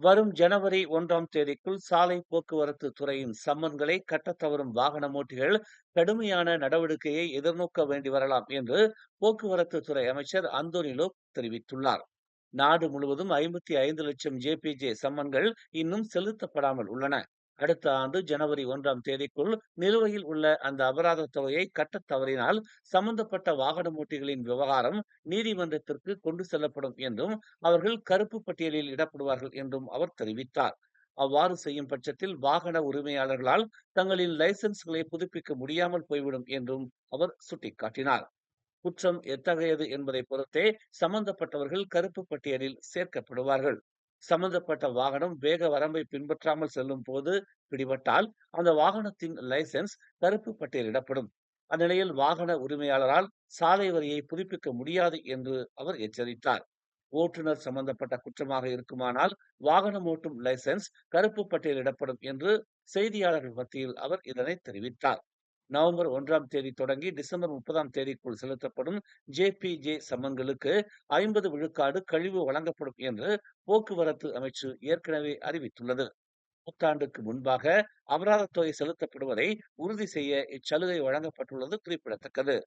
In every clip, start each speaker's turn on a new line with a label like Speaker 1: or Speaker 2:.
Speaker 1: வரும் ஜனவரி 1ஆம் தேதிக்குள் சாலை போக்குவரத்து துறையின் சம்மன்களை கட்டத் தவறும் வாகன ஓட்டிகள் கடுமையான நடவடிக்கையை எதிர்நோக்க வேண்டி வரலாம் என்று போக்குவரத்து துறை அமைச்சர் அந்தோனி லோப் தெரிவித்துள்ளார். நாடு முழுவதும் 55 லட்சம் ஜேபிஜே சம்மன்கள் இன்னும் செலுத்தப்படாமல் உள்ளன. அடுத்த ஆண்டு ஜனவரி 1ஆம் தேதிக்குள் நிலுவையில் உள்ள அந்த அபராத தொகையை கட்டத் தவறினால் சம்பந்தப்பட்ட வாகன ஓட்டிகளின் விவகாரம் நீதிமன்றத்திற்கு கொண்டு செல்லப்படும் என்றும் அவர்கள் கருப்பு பட்டியலில் இடப்படுவார்கள் என்றும் அவர் தெரிவித்தார். அவ்வாறு செய்யும் பட்சத்தில் வாகன உரிமையாளர்களால் தங்களின் லைசென்ஸ்களை புதுப்பிக்க முடியாமல் போய்விடும் என்றும் அவர் சுட்டிக்காட்டினார். குற்றம் எத்தகையது என்பதை பொறுத்தே சம்பந்தப்பட்டவர்கள் கருப்பு பட்டியலில் சேர்க்கப்படுவார்கள். சம்பந்தப்பட்ட வாகனம் வேக வரம்பை பின்பற்றாமல் செல்லும் போது பிடிபட்டால் அந்த வாகனத்தின் லைசென்ஸ் கருப்பு பட்டியலிடப்படும். அந்நிலையில் வாகன உரிமையாளரால் சாலை வரியை புதுப்பிக்க முடியாது என்று அவர் எச்சரித்தார். ஓட்டுநர் சம்பந்தப்பட்ட குற்றமாக இருக்குமானால் வாகனம் ஓட்டும் லைசென்ஸ் கருப்பு பட்டியலிடப்படும் என்று செய்தியாளர்கள் மத்தியில் அவர் இதனை தெரிவித்தார். நவம்பர் 1ஆம் தேதி தொடங்கி டிசம்பர் 30ஆம் தேதிக்குள் செலுத்தப்படும் ஜேபிஜே சம்மன்களுக்கு 50 விழுக்காடு கழிவு வழங்கப்படும் என்று போக்குவரத்து அமைச்சு ஏற்கனவே அறிவித்துள்ளது. புத்தாண்டுக்கு முன்பாக அபராதத் தொகை செலுத்தப்படுவதை உறுதி செய்ய இச்சலுகை வழங்கப்பட்டுள்ளது குறிப்பிடத்தக்கது.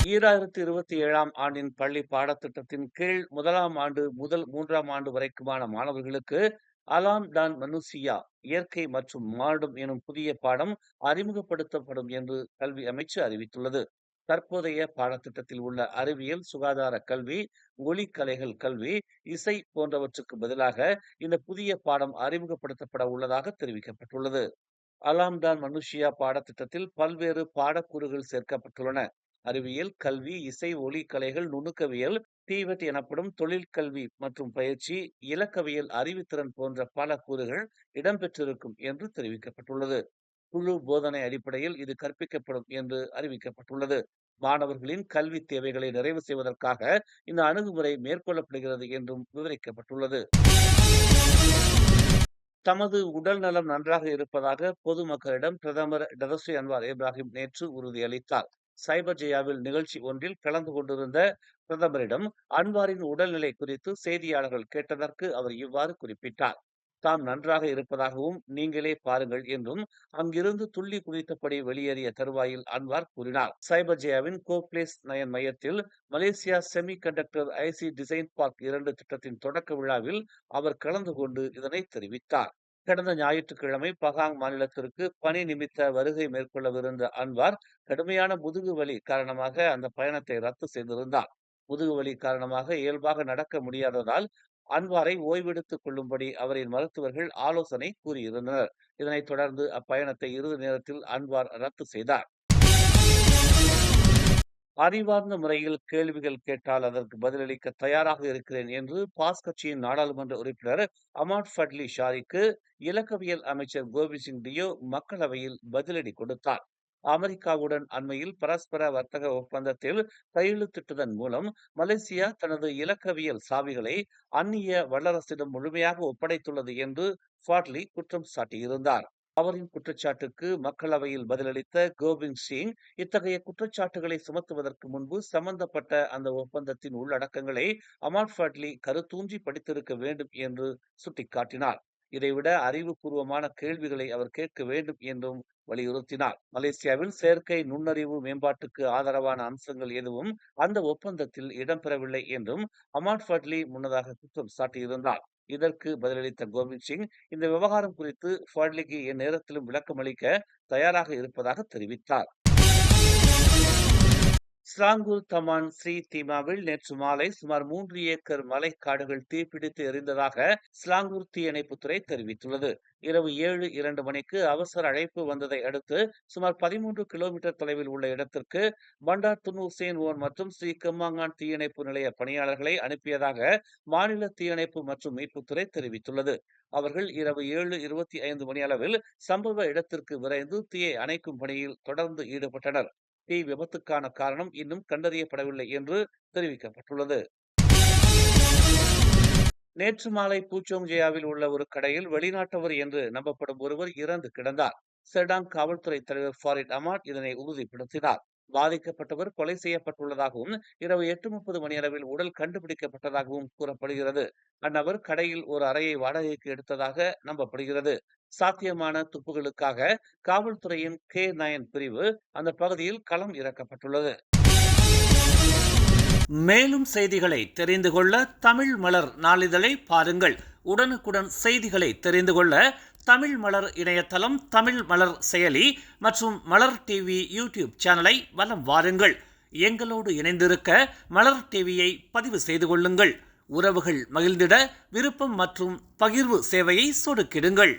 Speaker 1: 2027ஆம் ஆண்டின் பள்ளி பாடத்திட்டத்தின் கீழ் முதலாம் ஆண்டு முதல் 3ஆம் ஆண்டு வரைக்குமான மாணவர்களுக்கு அலாம் டான் மனுசியா இயற்கை மற்றும் மானுடம் எனும் புதிய பாடம் அறிமுகப்படுத்தப்படும் என்று கல்வி அமைச்சு அறிவித்துள்ளது. தற்போதைய பாடத்திட்டத்தில் உள்ள அறிவியல், சுகாதார கல்வி, ஒளிக்கலைகள் கல்வி, இசை போன்றவற்றுக்கு பதிலாக இந்த புதிய பாடம் அறிமுகப்படுத்தப்பட உள்ளதாக தெரிவிக்கப்பட்டுள்ளது. அலாம் டான் மனுஷியா பாடத்திட்டத்தில் பல்வேறு பாடக்கூறுகள் சேர்க்கப்பட்டுள்ளன. அறிவியல், கல்வி, இசை, ஒலி கலைகள், நுணுக்கவியல், டிவெட் எனப்படும் தொழில் கல்வி மற்றும் பயிற்சி, இலக்கவியல், அறிவுத்திறன் போன்ற பல கூறுகள் இடம்பெற்றிருக்கும் என்று தெரிவிக்கப்பட்டுள்ளது. குழு போதனை அடிப்படையில் இது கற்பிக்கப்படும் என்று அறிவிக்கப்பட்டுள்ளது. மாணவர்களின் கல்வி தேவைகளை நிறைவு செய்வதற்காக இந்த அணுகுமுறை மேற்கொள்ளப்படுகிறது என்றும் விவரிக்கப்பட்டுள்ளது. தமது உடல் நலம் நன்றாக இருப்பதாக பொதுமக்களிடம் பிரதமர் டதஸ்ரீ அன்வார் இப்ராஹிம் நேற்று உறுதியளித்தார். சைபர் ஜெயாவில் நிகழ்ச்சி ஒன்றில் கலந்து கொண்டிருந்த பிரதமரிடம் அன்வாரின் உடல்நிலை குறித்து செய்தியாளர்கள் கேட்டதற்கு அவர் இவ்வாறு குறிப்பிட்டார். தாம் நன்றாக இருப்பதாகவும் நீங்களே பாருங்கள் என்றும் அங்கிருந்து துள்ளி குதித்தபடி வெளியேறிய தருவாயில் அன்வார் கூறினார். சைபர் ஜெயாவின் கோப்ளேஸ் நயன் மையத்தில் Malaysia semiconductor IC design park 2 திட்டத்தின் தொடக்க விழாவில் அவர் கலந்து கொண்டு இதனை தெரிவித்தார். கடந்த ஞாயிற்றுக்கிழமை பகாங் மாநிலத்திற்கு பணி நிமித்த வருகை மேற்கொள்ளவிருந்த அன்வார் கடுமையான முதுகு வலி காரணமாக அந்த பயணத்தை ரத்து செய்திருந்தார். முதுகு வலி காரணமாக இயல்பாக நடக்க முடியாததால் அன்வாரை ஓய்வெடுத்துக் கொள்ளும்படி அவரின் மருத்துவர்கள் ஆலோசனை கூறியிருந்தனர். இதனைத் தொடர்ந்து அப்பயணத்தை இறுதி நேரத்தில் அன்வார் ரத்து செய்தார். அறிவார்ந்த முறையில் கேள்விகள் கேட்டால் அதற்கு பதிலளிக்க தயாராக இருக்கிறேன் என்று பாஸ் கட்சியின் நாடாளுமன்ற உறுப்பினர் அமாட் ஃபட்லி ஷாரிக்கு இலக்கவியல் அமைச்சர் கோவிந்த் சிங் டியோ மக்களவையில் பதிலடி கொடுத்தார். அமெரிக்காவுடன் அண்மையில் பரஸ்பர வர்த்தக ஒப்பந்தத்தில் கையெழுத்திட்டதன் மூலம் மலேசியா தனது இலக்கவியல் சாவிகளை அந்நிய வல்லரசிடம் முழுமையாக ஒப்படைத்துள்ளது என்று ஃபாட்லி குற்றம் சாட்டியிருந்தார். அவரின் குற்றச்சாட்டுக்கு மக்களவையில் பதிலளித்த கோவிந்த் சிங், இத்தகைய குற்றச்சாட்டுகளை சுமத்துவதற்கு முன்பு சம்பந்தப்பட்ட அந்த ஒப்பந்தத்தின் உள்ளடக்கங்களை அமாட் ஃபட்லி கருத்தூன்றி படித்திருக்க வேண்டும் என்று சுட்டிக்காட்டினார். இதைவிட அறிவுபூர்வமான கேள்விகளை அவர் கேட்க வேண்டும் என்றும் வலியுறுத்தினார். மலேசியாவில் செயற்கை நுண்ணறிவு மேம்பாட்டுக்கு ஆதரவான அம்சங்கள் எதுவும் அந்த ஒப்பந்தத்தில் இடம்பெறவில்லை என்றும் அமாட் ஃபட்லி முன்னதாக குற்றம் சாட்டியிருந்தார். இதற்கு பதிலளித்த கோவிந்த் சிங், இந்த விவகாரம் குறித்து ஃபட்லிக்கு எந்நேரத்திலும் விளக்கம் அளிக்க தயாராக இருப்பதாக தெரிவித்தார். ஸ்லாங்கூர் தமான் ஸ்ரீ தீமாவில் நேற்று மாலை சுமார் 3 ஏக்கர் மலைக்காடுகள் தீப்பிடித்து எரிந்ததாக ஸ்லாங்கூர் தீயணைப்புத்துறை தெரிவித்துள்ளது. இரவு 7:02 மணிக்கு அவசர அழைப்பு வந்ததை அடுத்து சுமார் 13 கிலோமீட்டர் தொலைவில் உள்ள இடத்திற்கு பண்டார் துனூர் சேன்வோன் மற்றும் ஸ்ரீ கம்மாங்கான் தீயணைப்பு நிலைய பணியாளர்களை அனுப்பியதாக மாநில தீயணைப்பு மற்றும் மீட்புத்துறை தெரிவித்துள்ளது. அவர்கள் இரவு 7:25 மணியளவில் சம்பவ இடத்திற்கு விரைந்து தீயை அணைக்கும் பணியில் தொடர்ந்து ஈடுபட்டனர். தீ விபத்துக்கான காரணம் இன்னும் கண்டறியப்படவில்லை என்று தெரிவிக்கப்பட்டுள்ளது. நேற்று மாலை பூச்சோங் ஜெயாவில் உள்ள ஒரு கடையில் வெளிநாட்டவர் என்று நம்பப்படும் ஒருவர் இறந்து கிடந்தார். செடாங் காவல்துறை தலைவர் ஃபாரிட் அமாட் இதனை உறுதிப்படுத்தினார். பாதிக்கப்பட்டவர் கொலை செய்யப்பட்டுள்ளதாகவும் இரவு 8:30 மணியளவில் உடல் கண்டுபிடிக்கப்பட்டதாகவும் கூறப்படுகிறது. அந்நபர் கடையில் ஒரு அறையை வாடகைக்கு எடுத்ததாக நம்பப்படுகிறது. சாத்தியமான துப்புகளுக்காக காவல்துறையின் K9 பிரிவு அந்த பகுதியில் களம் இறக்கப்பட்டுள்ளது. மேலும் செய்திகளை தெரிந்து கொள்ள தமிழ் மலர் நாளிதழை பாருங்கள். உடனுக்குடன் செய்திகளை தெரிந்து கொள்ள தமிழ் மலர் இணையதளம், தமிழ் மலர் செயலி மற்றும் மலர் டிவி யூடியூப் சேனலை வலம் வாருங்கள். எங்களோடு இணைந்திருக்க மலர் டிவியை பதிவு செய்து கொள்ளுங்கள். உறவுகள் மகிழ்ந்திட விருப்பம் மற்றும் பகிர்வு சேவையை சொடுக்கிடுங்கள்.